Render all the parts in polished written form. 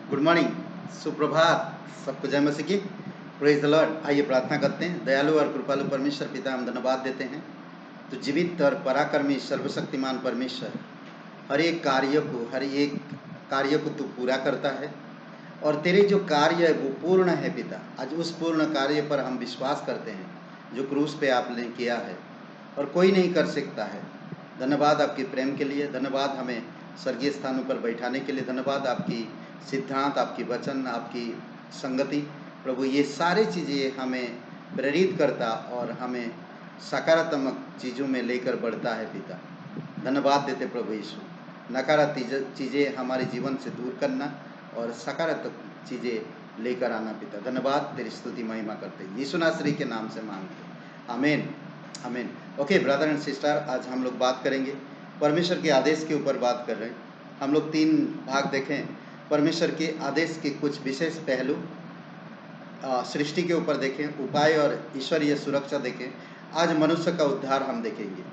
Good morning, सुप्रभात। सबको जय मसीह की। Praise the Lord. आइए प्रार्थना करते हैं। दयालु और कृपालु परमेश्वर पिता, हम धन्यवाद देते हैं तो जीवित और पराक्रमी सर्वशक्तिमान परमेश्वर हर एक कार्य को तू पूरा करता है और तेरे जो कार्य है वो पूर्ण है पिता। आज उस पूर्ण कार्य पर हम विश्वास करते हैं जो क्रूस पे आपने किया है और कोई नहीं कर सकता है। धन्यवाद आपके प्रेम के लिए, धन्यवाद हमें स्वर्गीय स्थानों पर बैठाने के लिए, धन्यवाद आपकी सिद्धांत, आपकी वचन, आपकी संगति। प्रभु, ये सारी चीज़ें हमें प्रेरित करता और हमें सकारात्मक चीज़ों में लेकर बढ़ता है पिता। धन्यवाद देते प्रभु यीशु। नकारात्मक चीज़ें हमारे जीवन से दूर करना और सकारात्मक चीज़ें लेकर आना पिता। धन्यवाद, तेरी स्तुति महिमा करते हैं यीशु नासरी के नाम से मांगते। आमीन, आमीन। ओके ब्रदर एंड सिस्टर, आज हम लोग बात करेंगे परमेश्वर के आदेश के ऊपर बात कर रहे हैं। हम लोग 3 भाग देखें। परमेश्वर के आदेश के कुछ विशेष पहलू, सृष्टि के ऊपर देखें, उपाय और ईश्वरीय सुरक्षा देखें। आज मनुष्य का उद्धार हम देखेंगे।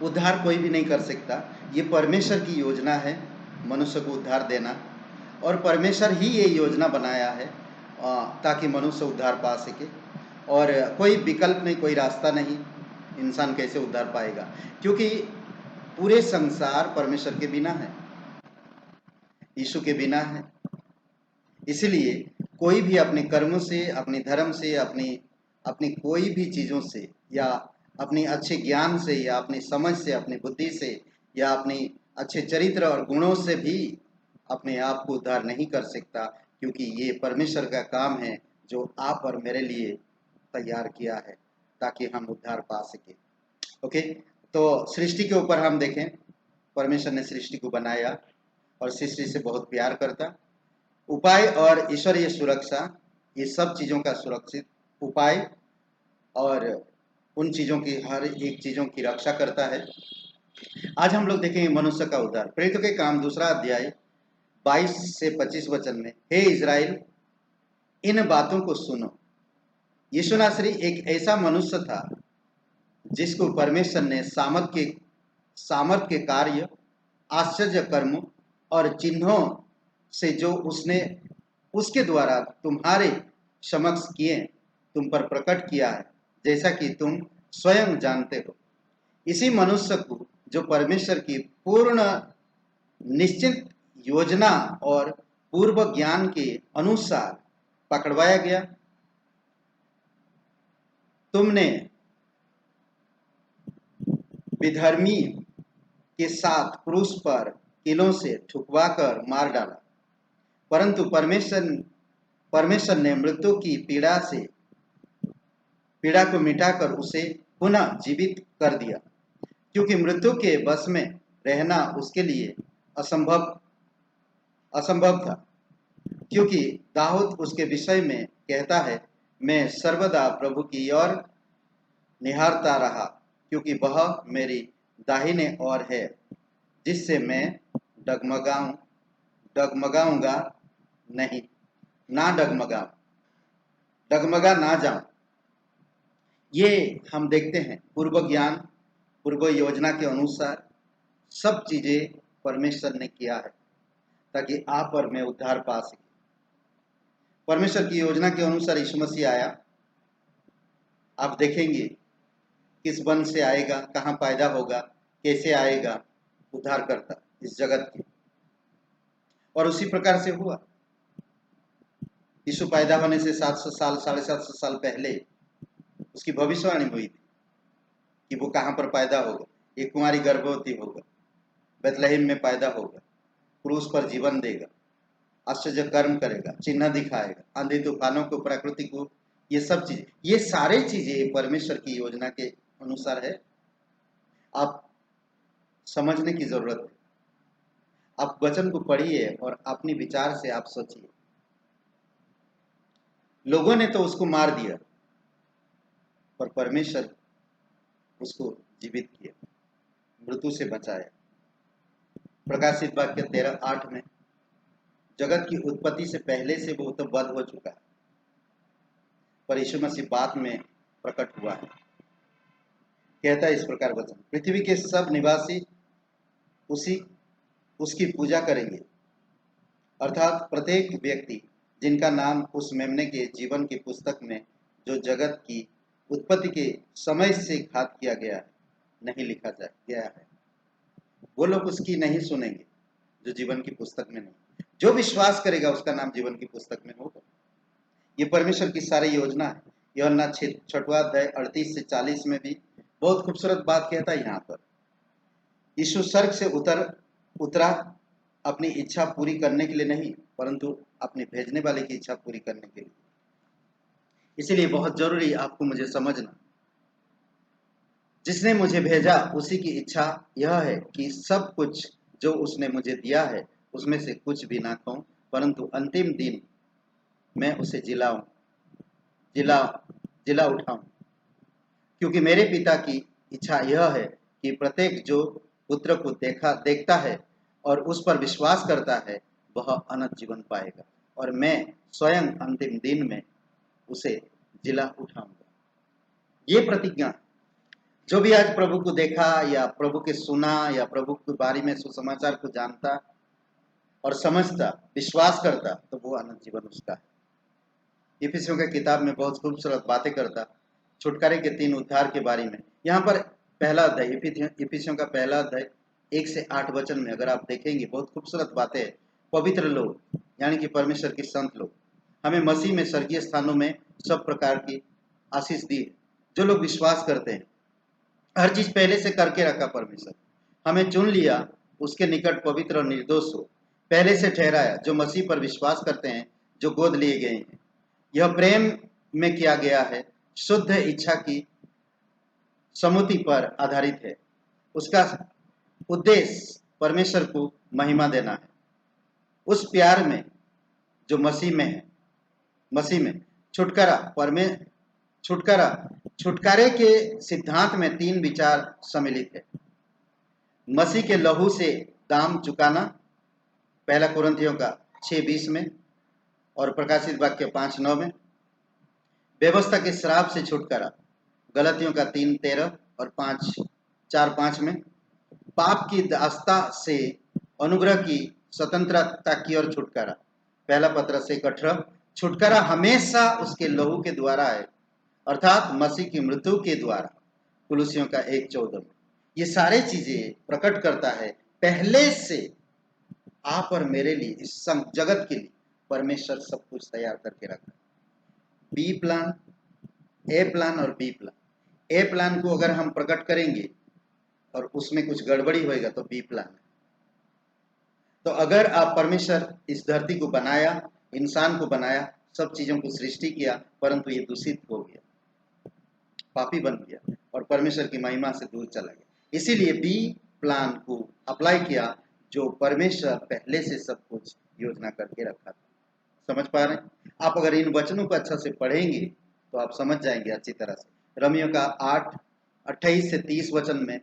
उद्धार कोई भी नहीं कर सकता, ये परमेश्वर की योजना है मनुष्य को उद्धार देना, और परमेश्वर ही ये योजना बनाया है ताकि मनुष्य उद्धार पा सके। और कोई विकल्प नहीं, कोई रास्ता नहीं। इंसान कैसे उद्धार पाएगा? क्योंकि पूरे संसार परमेश्वर के बिना है, यीशु के बिना है। इसलिए कोई भी अपने कर्मों से, अपने धर्म से, अपनी अपनी कोई भी चीज़ों से, या अपने अच्छे ज्ञान से, या अपनी समझ से, अपनी बुद्धि से, या अपनी अच्छे चरित्र और गुणों से भी अपने आप को उद्धार नहीं कर सकता, क्योंकि ये परमेश्वर का काम है जो आप और मेरे लिए तैयार किया है ताकि हम उद्धार पा सके। ओके, तो सृष्टि के ऊपर हम देखें। परमेश्वर ने सृष्टि को बनाया और सृष्टि से बहुत प्यार करता। उपाय और ईश्वरीय सुरक्षा, ये सब चीज़ों का सुरक्षित उपाय और उन चीज़ों की, हर एक चीज़ों की रक्षा करता है। आज हम लोग देखेंगे मनुष्य का उद्धार। प्रेरितों के काम 2 अध्याय 22 से 25 वचन में, हे इज़राइल, इन बातों को सुनो। यीशु नासरी एक ऐसा मनुष्य था जिसको परमेश्वर ने सामर्थ के कार्य, आश्चर्य कर्म और चिन्हों से जो उसने उसके द्वारा तुम्हारे समक्ष किए, तुम पर प्रकट किया है, जैसा कि तुम स्वयं जानते हो। इसी मनुष्य को जो परमेश्वर की पूर्ण निश्चित योजना और पूर्व ज्ञान के अनुसार पकड़वाया गया। तुमने विधर्मी के साथ क्रूस पर कीलों से ठुकवाकर मार डाला, परंतु परमेश्वर ने मृत्यु की पीड़ा को मिटाकर उसे पुनः जीवित कर दिया, क्योंकि मृत्यु के वश में रहना उसके लिए असंभव था। क्योंकि दाऊद उसके विषय में कहता है, मैं सर्वदा प्रभु की ओर निहारता रहा, क्योंकि वह मेरी दाहिने ओर है, जिससे मैं डगमगाऊंगा नहीं, डगमगा ना जाऊं। ये हम देखते हैं पूर्व ज्ञान, पूर्व योजना के अनुसार सब चीजें परमेश्वर ने किया है ताकि आप और मैं उद्धार पा सके। परमेश्वर की योजना के अनुसार यीशु मसीह आया। आप देखेंगे किस वन से आएगा, कहाँ पैदा होगा, कैसे आएगा, उद्धार करता इस जगत के। और उसी प्रकार से हुआ। यीशु पैदा होने से 700 साल, 750 साल पहले उसकी भविष्यवाणी हुई थी कि वो कहाँ पर पैदा होगा। एक कुमारी गर्भवती होगा, बेथलेहम में पैदा होगा, क्रूस पर जीवन देगा, आश्चर्य कर्म करेगा, चिन्ह दिखाएगा, आंधी तूफानों को, प्रकृति को, ये सब चीजें, ये सारे चीजें परमेश्वर की योजना के अनुसार है। आप समझने की जरूरत है। आप वचन को पढ़िए और अपने विचार से आप सोचिए। लोगों ने तो उसको मार दिया, पर परमेश्वर उसको जीवित किया, मृत्यु से बचाया। प्रकाशित वाक्य 13:8 में, जगत की उत्पत्ति से पहले से वो तो वध हो चुका है, पर यीशु मसीह बाद में प्रकट हुआ है। कहता है इस प्रकार वचन, पृथ्वी के सब निवासी उसकी पूजा करेंगे, अर्थात प्रत्येक व्यक्ति जिनका नाम उस मेमने के जीवन की पुस्तक में, जो जगत की उत्पत्ति के समय से घात किया गया है, नहीं लिखा गया है, वो लोग उसकी नहीं सुनेंगे जो जीवन की पुस्तक में नहीं। जो विश्वास करेगा उसका नाम जीवन की पुस्तक में होगा। ये परमेश्वर की सारी योजना है। यूहन्ना 6वां अध्याय 38 से 40 में भी बहुत खूबसूरत बात कहता है। यहाँ पर यीशु स्वर्ग से उतरा अपनी इच्छा पूरी करने के लिए नहीं, परंतु अपने भेजने वाले की इच्छा पूरी करने के लिए। इसीलिए बहुत जरूरी आपको मुझे समझना, जिसने मुझे भेजा उसी की इच्छा यह है कि सब कुछ जो उसने मुझे दिया है उसमें से कुछ भी ना खाऊं, परंतु अंतिम दिन मैं उसे जिला जिला उठाऊं। क्योंकि मेरे पिता की इच्छा यह है कि प्रत्येक जो पुत्र को देखता है और उस पर विश्वास करता है वह अनंत जीवन पाएगा, और मैं स्वयं अंतिम दिन में उसे जिला उठाऊंगा। ये प्रतिज्ञा, जो भी आज प्रभु को देखा या प्रभु के सुना या प्रभु के बारे में सुसमाचार को जानता और समझता, विश्वास करता, तो वो अनंत जीवन उसका है। इफिसियों की किताब में बहुत खूबसूरत बातें करता छुटकारे के 3 उद्धार के बारे में। यहाँ पर पहला अध्याय, इफिसियों का पहला अध्याय 1 से 8 वचन में अगर आप देखेंगे, बहुत खूबसूरत बातें हैं। पवित्र लोग यानी कि परमेश्वर के संत लोग हमें मसीह में स्वर्गीय स्थानों में सब प्रकार की आशीष दी है। जो लोग विश्वास करते हैं, हर चीज पहले से करके रखा परमेश्वर, हमें चुन लिया, उसके निकट पवित्र और निर्दोष हो पहले से ठहराया। जो मसीह पर विश्वास करते हैं, जो गोद लिए गए हैं, यह प्रेम में किया गया है, शुद्ध इच्छा की सम्मति पर आधारित है। उसका उद्देश्य परमेश्वर को महिमा देना है। उस प्यार में जो मसीह में है, मसीह में छुटकारे के सिद्धांत में 3 विचार सम्मिलित है। मसीह के लहू से दाम चुकाना, पहला कुरिन्थियों का 6:20 में और प्रकाशित वाक्य 5:9 में। व्यवस्था के श्राप से छुटकारा, गलतियों का 3:13 और 4:5 में। पाप की दास्ता से अनुग्रह की स्वतंत्रता की ओर छुटकारा, पहला पत्रस 1:18। छुटकारा हमेशा उसके लहू के द्वारा है, अर्थात मसीह की मृत्यु के द्वारा, कुलुसियों का 1:14 में। ये सारे चीजें प्रकट करता है पहले से आप और मेरे लिए, इस जगत के लिए परमेश्वर सब कुछ तैयार करके रखा। बी प्लान, ए प्लान और बी प्लान। ए प्लान को अगर हम प्रकट करेंगे और उसमें कुछ गड़बड़ी होएगा तो बी प्लान है। तो अगर आप परमेश्वर इस धरती को बनाया, इंसान को बनाया, सब चीजों को सृष्टि किया, परंतु ये दूषित हो गया, पापी बन गया और परमेश्वर की महिमा से दूर चला गया। इसीलिए बी प्लान को अप्लाई किया, जो परमेश्वर पहले से सब कुछ योजना करके रखा था। समझ पा रहे हैं? आप अगर इन वचनों को अच्छा से पढ़ेंगे तो आप समझ जाएंगे अच्छी तरह से। रोमियो का 8:28 से 30 वचन में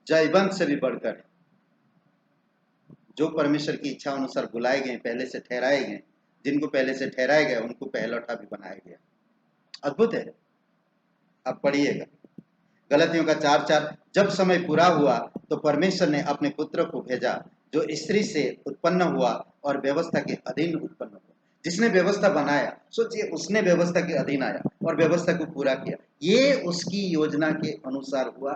जयवंत से भी बढ़कर है। जो परमेश्वर की इच्छा अनुसार बुलाए गए, पहले से ठहराए गए, जिनको पहले से ठहराया गया उनको पहलौठा भी बनाया गया। अद्भुत है, आप पढ़िएगा। गलतियों का 4:4। जब समय पूरा हुआ तो परमेश्वर ने अपने पुत्र को भेजा, जो स्त्री से उत्पन्न हुआ और व्यवस्था के अधीन उत्पन्न हुआ। जिसने व्यवस्था बनाया, सोचिए, उसने व्यवस्था के अधीन आया और व्यवस्था को पूरा किया। ये उसकी योजना के अनुसार हुआ,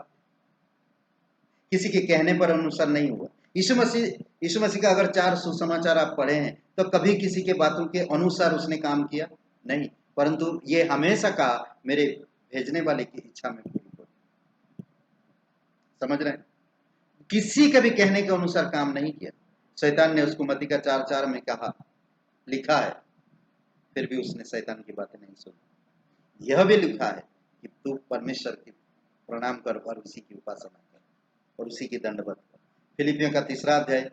किसी के कहने पर अनुसार नहीं हुआ। यीशु मसीह का अगर 4 सुसमाचार आप पढ़े हैं तो कभी किसी के बातों के अनुसार उसने काम किया नहीं, परंतु ये हमेशा कहा मेरे भेजने वाले की इच्छा में पूरी हो। समझ रहे हैं? किसी के भी कहने के अनुसार काम नहीं किया। शैतान ने उसको मत्ती का 4:4 में कहा, लिखा है, फिर भी उसने शैतान की बातें नहीं सुनी। यह भी लिखा है कि तू परमेश्वर की प्रणाम कर और उसी की उपासना कर और उसी की दंडवत कर। फिलिपियों का 3 अध्याय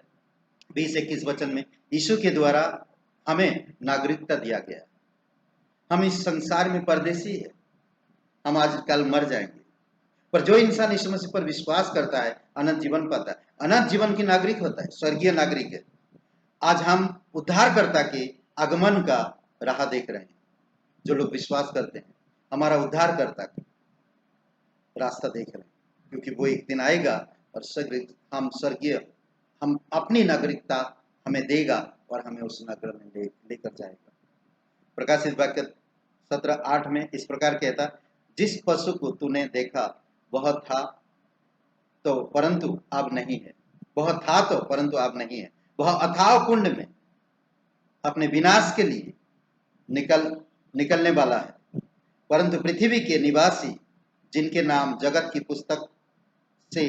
20-21 वचन में यीशु के द्वारा हमें नागरिकता दिया गया। हम इस संसार में परदेसी है, हम आजकल मर जाएंगे, पर जो इंसान यीशु मसीह पर विश्वास करता है अनंत जीवन पाता है, अनंत जीवन की नागरिक होता है, स्वर्गीय नागरिक है। आज हम उद्धारकर्ता के आगमन का राह देख रहे हैं। जो लोग विश्वास करते हैं, हमारा उद्धारकर्ता का रास्ता देख रहे हैं, क्योंकि वो एक दिन आएगा और हम अपनी नागरिकता हमें देगा और हमें उस नगर में लेकर जाएगा। प्रकाशित वाक्य 17:8 में इस प्रकार कहता, जिस पशु को तूने देखा वह था तो परंतु अब नहीं है, वह था तो परंतु अब नहीं है, वह अथाह कुंड में अपने विनाश के लिए निकलने वाला है। परंतु पृथ्वी के निवासी जिनके नाम जगत की पुस्तक से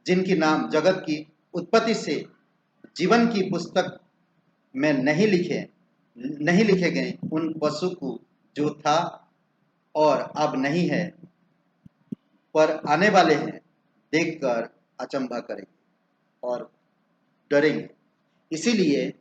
जिनके नाम जगत की उत्पत्ति से जीवन की पुस्तक में नहीं लिखे गए, उन पशु को जो था और अब नहीं है पर आने वाले हैं देखकर अचंभा करेंगे और डरेंगे। इसीलिए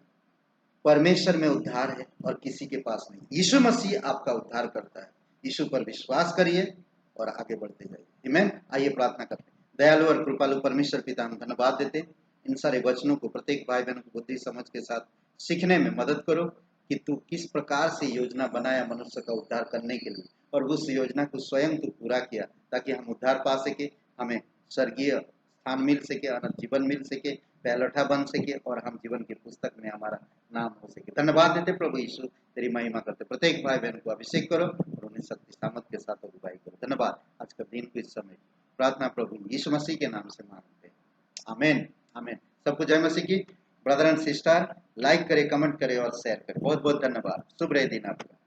परमेश्वर में उद्धार है और किसी के पास नहीं। यीशु मसीह आपका उद्धार करता है। यीशु पर विश्वास करिए और आगे बढ़ते जाइए। आमीन। आइए प्रार्थना करते हैं। दयालु और कृपालु परमेश्वर पिता, हम धन्यवाद देते इन सारे वचनों को प्रत्येक भाई बहन को बुद्धि समझ के साथ सीखने में मदद करो कि तू किस प्रकार से योजना बनाया मनुष्य का उद्धार करने के लिए, और उस योजना को स्वयं तू पूरा किया ताकि हम उद्धार पा सके, हमें स्वर्गीय स्थान मिल सके, अनंत जीवन मिल सके, पहलौठा बन सके और हम जीवन की पुस्तक में हमारा नाम हो सके। धन्यवाद देते प्रभु यीशु, तेरी महिमा करते। प्रत्येक भाई बहन को अभिषेक करो और उन्हें शक्ति सामर्थ के साथ अगुवाई करो। धन्यवाद। आज का दिन को इस समय प्रार्थना प्रभु यीशु मसीह के नाम से मांगते हैं। आमीन। आमीन। सबको जय मसीह की। ब्रदर एंड सिस्टर, लाइक करें, कमेंट करें और शेयर करें। बहुत बहुत धन्यवाद। शुभ रहे दिन आपका।